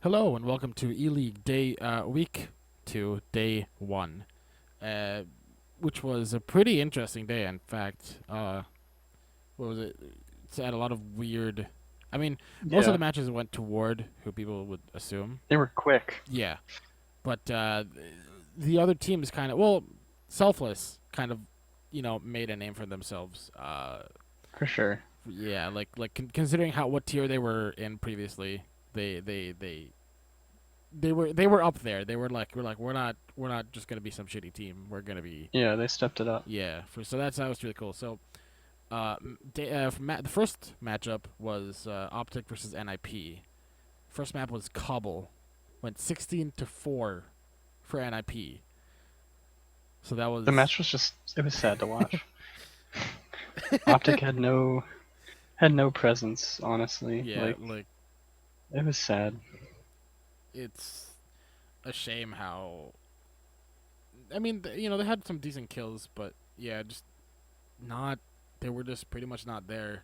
Hello and welcome to ELeague week 2, day 1, uh, which was a pretty interesting day. In fact, what was it? It's had a lot of weird. I mean, most of the Yeah, matches went toward who people would assume. they were quick. Yeah, but the other teams kind of selfless kind of made a name for themselves. For sure. Yeah, considering what tier they were in previously, they they were up there. We're not just gonna be some shitty team. We're gonna be Yeah, they stepped it up. yeah. So that was really cool. So the first matchup was Optic versus NIP. First map was Cobble, went 16-4 for NIP. So that The was match was it was sad to watch. Optic had no presence, honestly. yeah, Like it was sad. it's a shame how. I mean, they had some decent kills, but yeah, just not. They were just pretty much not there.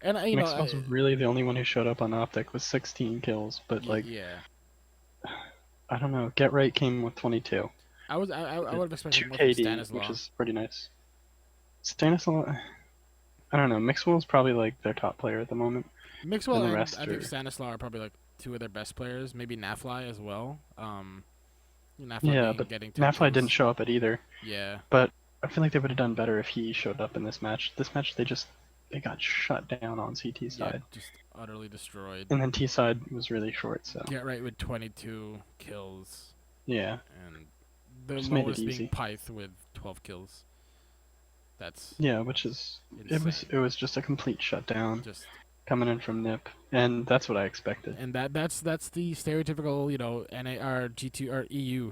And Mixwell's really the only one who showed up on Optic with 16 kills, but like yeah, I don't know. Get Right came with 22. I would have expected Two more from KD, which Stanislaw. is pretty nice. Stanislaw, I don't know. Mixwell's probably like their top player at the moment, and Mixwell the and rest I think are Stanislaw are probably like two of their best players. Maybe Nafly as well. Nafly yeah. But getting 10 Nafly didn't kills. show up at either. Yeah, But I feel like they would have done better if he showed up in this match. This match they got shut down on CT yeah, side, just utterly destroyed. and then T side was really short. So Get right with 22 kills, yeah, and the just made it lowest being easy. Pyth with 12 kills. That's Yeah, which is insane. it was just a complete shutdown Just coming in from Nip, and that's what I expected. and that's the stereotypical NA or G2 or EU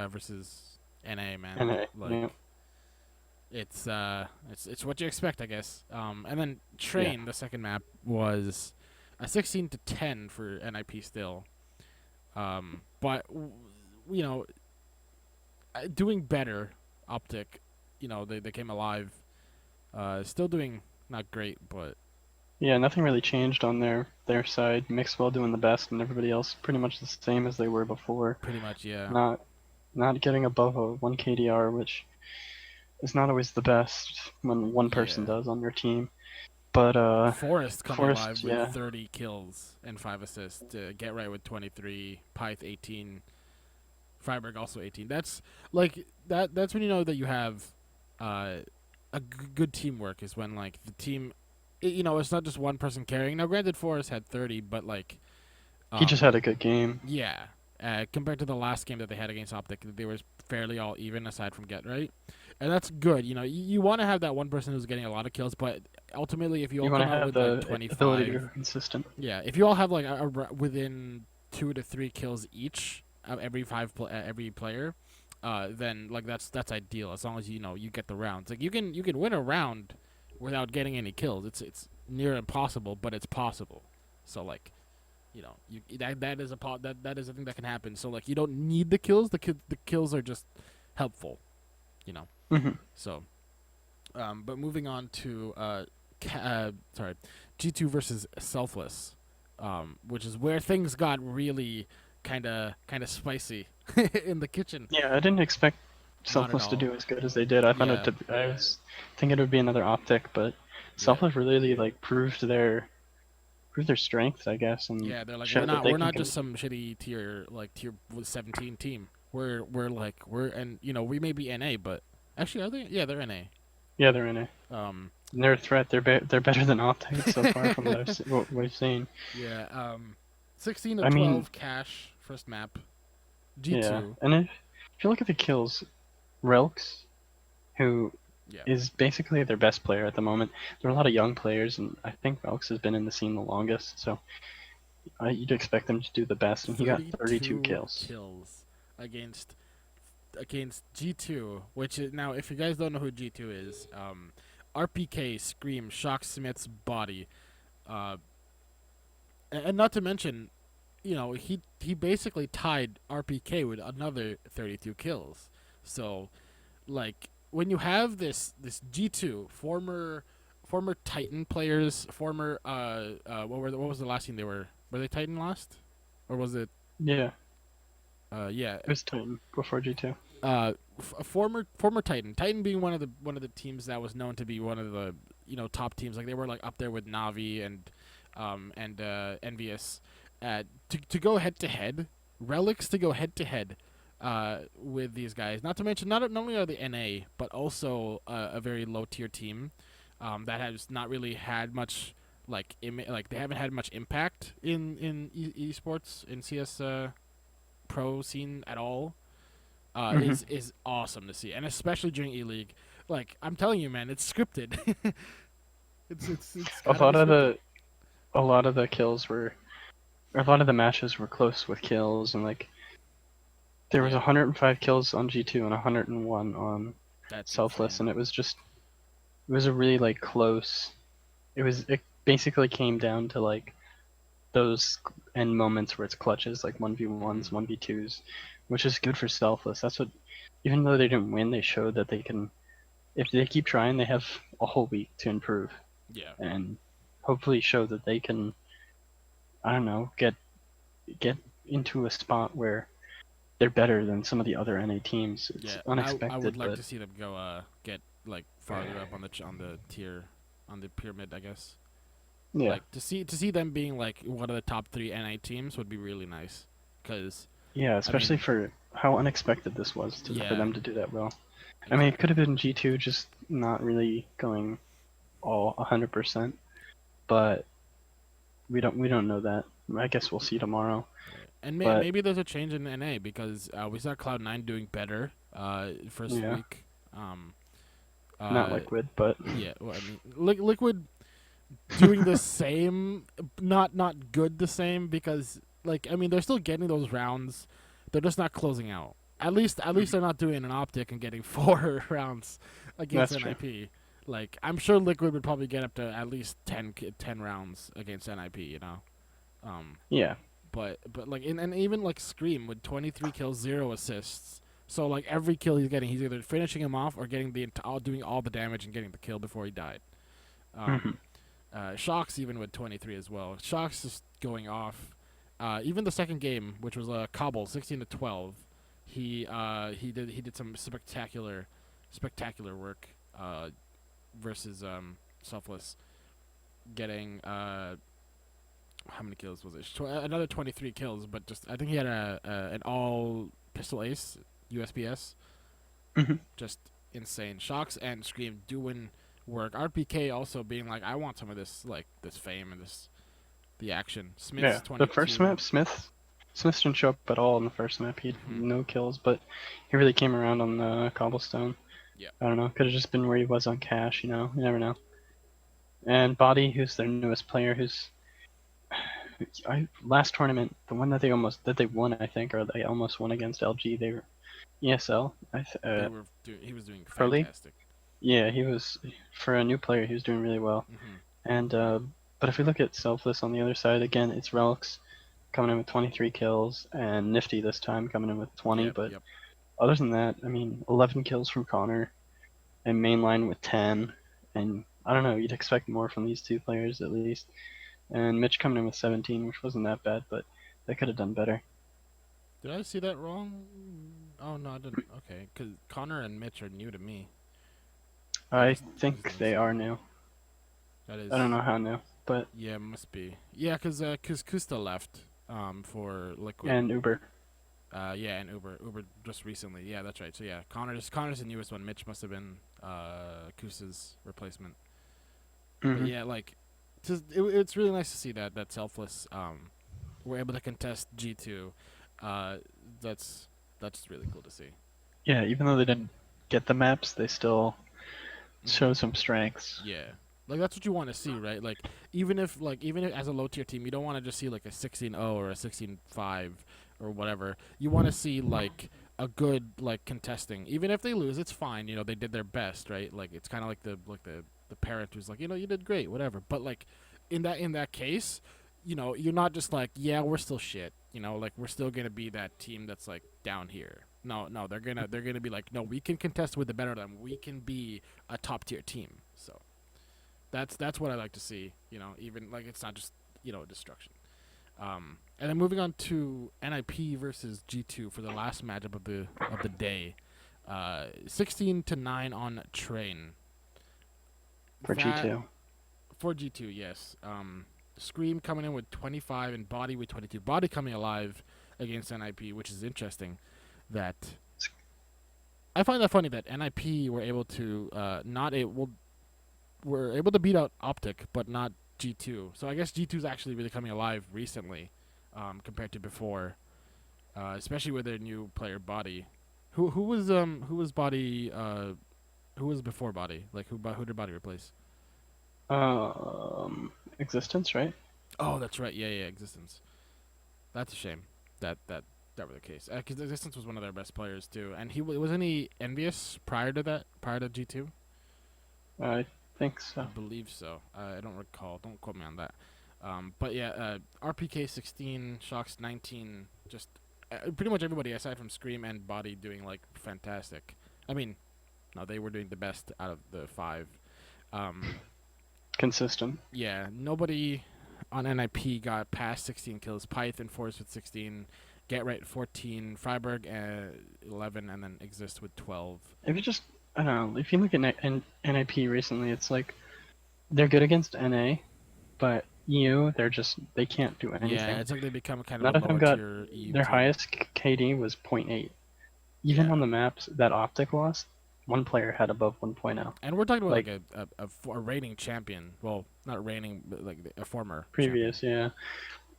versus NA man. And Like it's what you expect, I guess. And then yeah, Train, the second map, was a 16-10 for NIP still. But you know, doing better. Optic, they came alive. Still doing not great, but yeah, nothing really changed on their side. Mixwell doing the best, and everybody else pretty much the same as they were before. pretty much yeah. Not not getting above a 1 KDR, which is not always the best when one person Yeah. does on your team. But Forrest coming alive Forrest, with yeah, 30 kills and 5 assists. Get right with 23. Pyth 18. Freiburg also 18. That's like That's when you know that you have uh, good teamwork. Is when like the team, it's not just one person carrying. Now, granted, Forrest had 30, but he just um, had a good game. yeah. Compared to the last game that they had against Optic, they were fairly all even aside from Get Right, and that's good. You want to have that one person who's getting a lot of kills, but ultimately, if you You all want to come out have with like the ability to 25, go consistent. yeah, if you all have like within 2 to 3 kills each of every player, then like that's ideal as long as you get the rounds. Like you can win a round without getting any kills. It's near impossible, but it's possible. So like that is that is a thing that can happen. So like you don't need the kills. The kills are just helpful. You know. Hmm. So but moving on to sorry, G2 versus Selfless, which is where things got really kind of spicy in the kitchen. Yeah, I didn't expect Not at Selfless to all. do as good as they did. I thought Yeah, I was thinking it would be another Optic, but yeah, Selfless really like proved their strength, I guess, and yeah. They're like showed that they we're can not just compete. some shitty tier 17 team. We're and we may be NA, but actually are they? Yeah, they're NA. Yeah, they're in it. Um, They're a threat. They're better than Optic so far from what we've seen. yeah. 16 to I mean, 12 cash first map. yeah, G2. and if you look at the kills, Relks, who Yeah. is basically their best player at the moment. There are a lot of young players, and I think Relks has been in the scene the longest, so you'd expect them to do the best, and he got 32 32 kills. kills against G2, which is now, if you guys don't know who G2 is, RPK, Scream, Shock Smith's body, uh, and not to mention, he basically tied RPK with another 32 kills. So, like, when you have this G2 former Titan players, former what was the last team they were? Were they Titan last? or was it? Yeah, Yeah, it was Titan before G2. a former Titan. Titan being one of the teams that was known to be one of the top teams. Like they were like up there with Navi and Envious. To go head to head, Relics to go head to head, with these guys. Not to mention not only are they NA, but also a very low tier team, that has not really had much like they haven't had much impact in esports in CS pro scene at all, Hmm. is awesome to see, and especially during ELeague. Like I'm telling you, man, it's scripted. It's A gotta be lot of scripted. the a lot of the kills were, or a lot of the matches were close with kills, and like there was Yeah, 105 kills on G2 and 101 on that's Selfless, insane. and it was a really like close. It basically came down to like those end moments where it's clutches, like 1v1s, Hmm. 1v2s, which is good for Selfless. That's what, even though they didn't win, they showed that they can, if they keep trying, they have a whole week to improve Yeah, and hopefully show that they can, I don't know, get into a spot where they're better than some of the other NA teams. It's yeah. I would unexpected, like but to see them go get like farther up on the tier, on the pyramid, I guess. yeah. Like to see them being like one of the top three NA teams would be really nice. Cause Yeah, I especially mean, for how unexpected this was for yeah, them to do that well. I mean, it could exactly. have been G2 just not really going all 100%, but we don't know that. I guess we'll see tomorrow. Yeah. And But maybe there's a change in NA because we saw Cloud9 doing better first yeah, week. not Uh, Liquid, but yeah, well, I mean, Liquid doing the same, not good the same because like I mean they're still getting those rounds, they're just not closing out. At least they're not doing an optic and getting 4 rounds against that's true. NIP. Like I'm sure Liquid would probably get up to at least 10 rounds against NIP. Um, Yeah, but like and even like Scream with 23 kills, 0 assists. So like every kill he's getting, he's either finishing him off or getting doing all the damage and getting the kill before he died. hmm, Um, Shocks even with 23 as well. Shocks just going off. Even the second game, which was a cobble, 16-12, he did some spectacular work versus Selfless, getting how many kills was it? Another 23 kills, but just I think he had an all pistol ace USPS, hmm, just insane. Shocks and Scream doing work. RPK also being like, I want some of this fame and the action. Smith's yeah. The first 22. map, Smith didn't show up at all in the first map. He had Mm-hmm. no kills, but he really came around on the cobblestone. Yeah. I don't know. Could have just been where he was on Cash. You never know. And Body, who's their newest player, who's last tournament, the one that they won, I think, or they almost won against LG. They were ESL, He was doing Pro League. fantastic. Yeah, he was, for a new player. He was doing really well. Mm-hmm. And but if we look at Selfless on the other side, again, it's Relics coming in with 23 kills, and Nifty this time coming in with 20. Yep. But Yep. other than that, I mean, 11 kills from Connor, and Mainline with 10. And I don't know, you'd expect more from these two players at least. And Mitch coming in with 17, which wasn't that bad, but they could have done better. Did I see that wrong? Oh no, I didn't. Okay, because Connor and Mitch are new to me. I I just think didn't they see are that. new. That I don't is, know how new, but yeah, must be. Yeah, cause Kusta left for Liquid. and Uber. Yeah, and Uber just recently. Yeah, that's right. So yeah, Connor's the newest one. Mitch must have been Kusa's replacement. But Hmm. yeah, like, it's really nice to see that Selfless were able to contest G2. Uh, that's that's really cool to see. Yeah, even though they didn't get the maps, they still Mm-hmm. show some strengths. Yeah. Like that's what you want to see, right? Like even if as a low tier team, you don't want to just see like a 16-0 or a 16-5 or whatever. You want to see like a good like contesting. Even if they lose, it's fine. They did their best, right? Like it's kind of like the parent who's like, you did great, whatever. But like in that case, you're not just like, yeah, we're still shit. Like we're still gonna be that team that's like down here. No, no, they're gonna be like, no, we can contest with the better of them. We can be a top tier team. So that's what I like to see. Even like it's not just destruction. And then moving on to NIP versus G2 for the last matchup of the day. 16-9 on Train. for That G2. for G2, yes. Scream coming in with 25 and Body with 22. Body coming alive against NIP, which is interesting. That I find that funny that NIP were able to not able were able to beat out Optic, but not G2. So I guess G2 is actually really coming alive recently, compared to before, especially with their new player Body. Who was Body who was before Body? Like who did Body replace? Existence, right? Oh, that's right. Yeah, yeah, Existence. That's a shame that were the case. Because Existence was one of their best players too, and wasn't he envious prior to that, prior to G2. I think I so. believe so. I don't recall. Don't quote me on that. But yeah, RPK 16, Shocks 19, just pretty much everybody aside from Scream and Body doing like fantastic. I mean, no, they were doing the best out of the five. Um, Consistent. yeah, nobody on NIP got past 16 kills. Python Force with 16, Get Right 14, Freiburg 11, and then Exist with 12. If you just, I don't know, if you look at NIP recently, it's like they're good against NA, but EU, they can't do Yeah, anything. it's like they become kind of a None of them lower got, tier EU their team. highest KD was zero point 0.8. Even Yeah. on the maps that Optic lost, one player had above 1.0. And we're talking about like Like a reigning champion. Well, not reigning, but like a former champion. previous, yeah.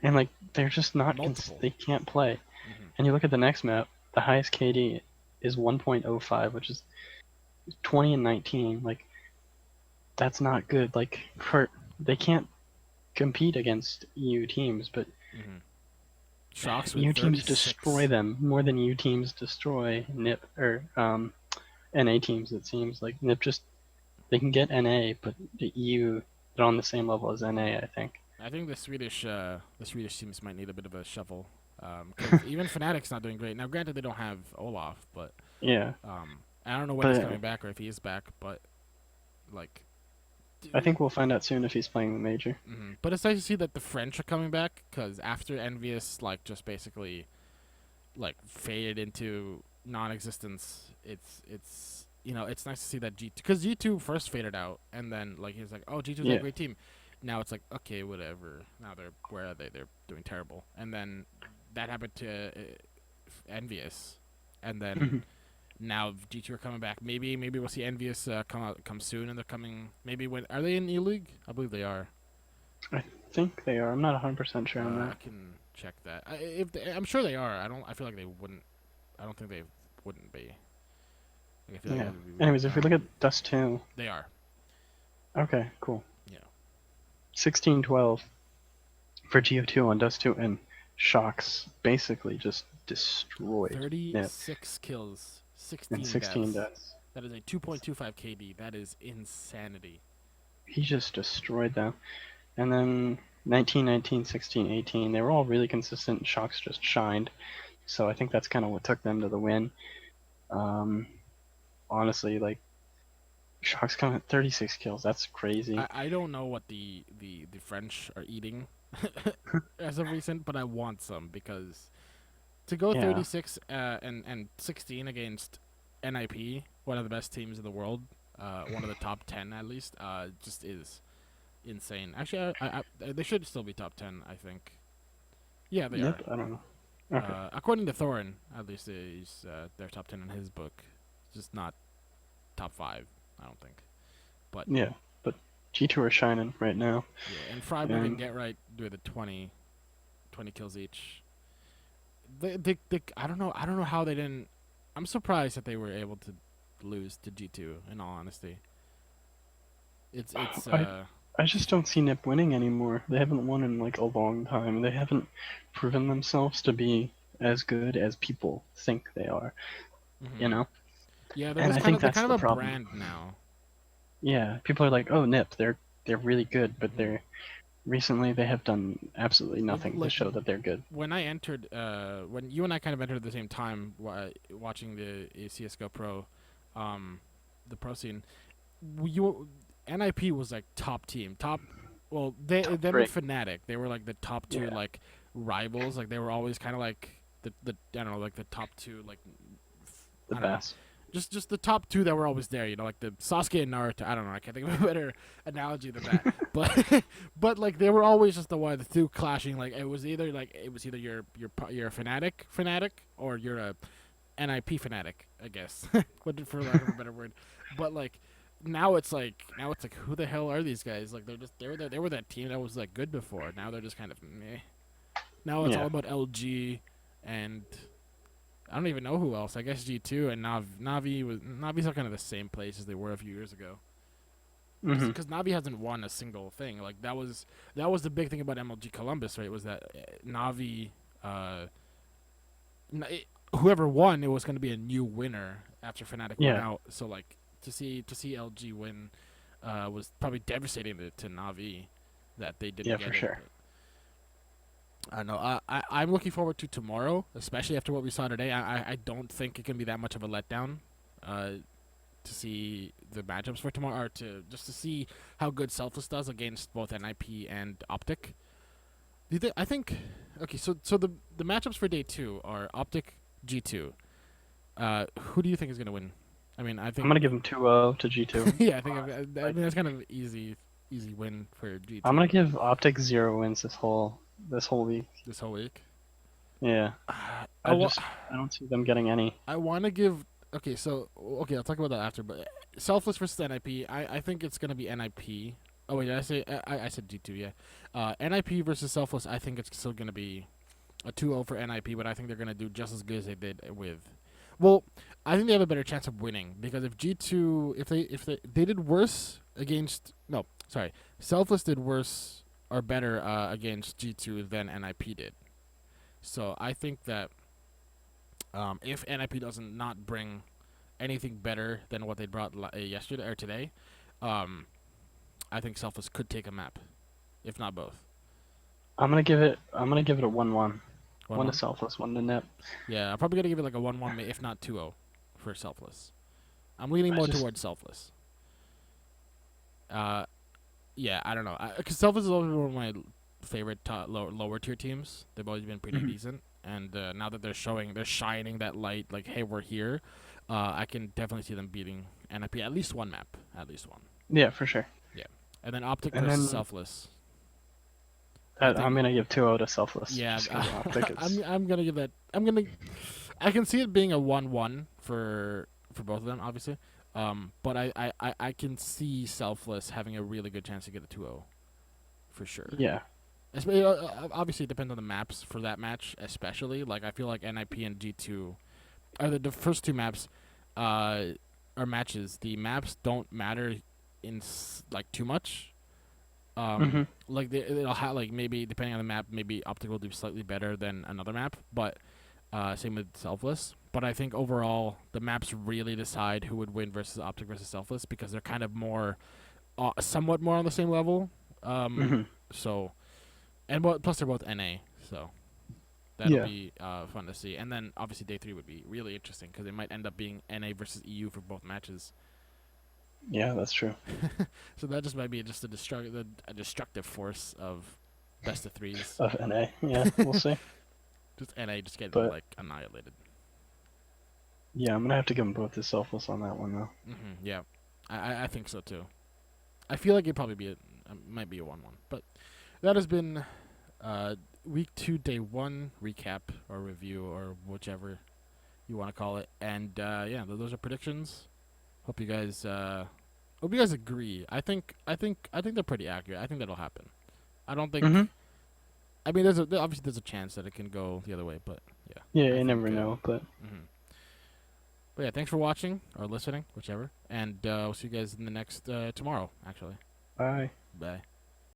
And like they're just not, Multiple. they can't play. Hmm. And you look at the next map, the highest KD is 1.05, which is 20 and 19. Like that's not good. Like for they can't compete against EU teams, but Hmm. Shocks with EU teams destroy 36. them more than EU teams destroy NIP or NA teams. It seems like NIP just they can get NA, but the EU they're on the same level as NA. I think. I think the Swedish teams might need a bit of a shuffle. Because even Fnatic's not doing great. Now, granted, they don't have Olaf, but Yeah, I don't know when he's but coming back or if he is back. But like, I think we'll find out soon if he's playing the major. but it's nice to see that the French are coming back. Because after Envious, like, just basically like faded into non-existence. It's it's nice to see that G2 because G2 first faded out and then like he's like, oh, G2's a Yeah, great team. Now it's like, okay, whatever. Now they're where are they? They're doing terrible. And then that happened to Envious, and then now G2 are coming back. Maybe we'll see Envious come soon in the coming. Maybe when are they in ELeague? I believe they are. I think they are. I'm not 100% sure on I that. can check that. I'm sure they are. I don't. I feel like they wouldn't. I don't think they wouldn't be. Like, I feel like Yeah. it would be weird. Anyways, if we look at Dust 2, They are. okay, cool. Yeah. 16-12 for GO2 on Dust 2, and Shocks basically just destroyed Nip 36 kills, and 16 16 deaths. deaths. That is a 2.25 KD. That is insanity. He just destroyed them. And then 19, 19, 16, 18, they were all really consistent. Shocks just shined. So I think that's kind of what took them to the win. Um, honestly, like Shocks coming at 36 kills. That's crazy. I don't know what the French are eating as of recent, but I want some because to go Yeah. 36 and 16 against NIP, one of the best teams in the world, one of the top 10 at least, just is insane. Actually, they should still be top 10. I think. Yeah, they are. Yep. I don't know. Okay. According to Thorin, at least he's they're top 10 in his book. Just not top 5. I don't think. But Yeah. But G2 are shining right now. yeah, and Freiburg and And Get Right do the 20 kills each. I don't know. I don't know how they didn't. I'm surprised that they were able to lose to G2. In all honesty, it's I I just don't see Nip winning anymore. They haven't won in like a long time. They haven't proven themselves to be as good as people think they are, you hmm know? yeah. And I think They're that's kind the of a problem. brand now. Yeah, people are like, "Oh, Nip, they're really good," but Hmm they're recently they have done absolutely Like nothing to like show that they're good. when I entered, when you and I kind of entered at the same time, watching the CSGO Pro, um, the pro scene, you NIP was like top team, top. Well, they Top them and three. Fnatic, they were like the top two, Yeah. like rivals. Like they were always kind of like the I don't know, like the top two, like The I don't know, best. just the top two that were always there. You know, like the Sasuke and Naruto. I don't know. I can't think of a better analogy than that. But but they were always just the two clashing. Like it was either you're a fanatic or you're a NIP fanatic, I guess, for lack of a better word. But now it's like who the hell are these guys? Like they were that team that was like good before. Now they're just kind of meh. Now it's all Yeah. about LG and I don't even know who else. I guess G2 and Navi's are kind of the same place as they were a few years ago. Mhm. Because Navi hasn't won a single thing. Like that was the big thing about MLG Columbus, right? Was that Navi, uh, whoever won, it was going to be a new winner after Fnatic went Yeah. out. So like to see LG win, was probably devastating to Navi that they didn't Yeah, for get it. sure. But I don't know. I'm looking forward to tomorrow, especially after what we saw today. I don't think it can be that much of a letdown. Uh, to see the matchups for tomorrow, or to see how good Selfless does against both NIP and Optic. Do you think? I think. Okay, so the matchups for day two are Optic G2. Who do you think is gonna win? I mean, I I'm think. gonna give him 2-0 to G2. Yeah, I think. I Like, mean, that's kind of easy win for I'm G2 gonna give Optic 0 wins this whole week. this whole week. Yeah. I I wa- just I don't see them getting any. I want to give. Okay, so okay, I'll talk about that after. But Selfless versus NIP, I think it's gonna be NIP. Oh wait, did I say I said G2? Yeah. NIP versus Selfless, I think it's still gonna be a 2-0 for NIP, but I think they're gonna do just as good as they did with. Well, I think they have a better chance of winning because if G2, if they did worse against no, sorry, Selfless did worse or better against G2 than NIP did. So I think that if NIP doesn't not bring anything better than what they brought yesterday or today, um, I think Selfless could take a map, if not both. I'm gonna give it a 1-1. One One to one. Selfless, one to Nip. Yeah, I'm probably gonna give it like a 1-1, if not 2-0 for Selfless. I'm leaning I more just towards Selfless. Uh, yeah, I don't know. Because Selfless is always one of my favorite lower tier teams. They've always been pretty Mhm. decent, and now that they're shining that light, like hey, we're here. I can definitely see them beating NIP at least one map, at least one. Yeah, for sure. Yeah, and then Optic And versus then Selfless. I I'm think gonna give 2-0 to Selfless yeah, just because Optic is. I'm gonna give that. I can see it being a 1-1 for both of them, obviously. But I can see Selfless having a really good chance to get a 2-0 for sure. Yeah. Obviously, it depends on the maps for that match, especially. Like I feel like NIP and G2 are the first two maps, uh, are matches. The maps don't matter like too much. Mhm. Like it'll have like maybe depending on the map, maybe Optic will do slightly better than another map, but same with Selfless. But I think overall the maps really decide who would win versus Optic versus Selfless because they're kind of more, somewhat more on the same level. Um, Mhm. so and plus they're both NA, so that'll Yeah. be fun to see. And then obviously day three would be really interesting because it might end up being NA versus EU for both matches. Yeah, that's true. So that just might be just a destructive force of best of threes. Of NA. Yeah, we'll see. Just NA just getting But like annihilated. yeah, I'm gonna have to give them both to Selfless on that one though. Yeah, I think so too. I feel like it'd probably be might be a 1-1, but that has been week two, day one recap or review or whichever you want to call it. And yeah, those are predictions. Hope you guys agree. I think they're pretty accurate. I think that'll happen. I don't think. Mhm. I mean, obviously there's a chance that it can go the other way, but yeah, Yeah, I you never think. know, but Mhm. But yeah, thanks for watching or listening, whichever. And we'll see you guys in the next tomorrow. Actually, bye. bye.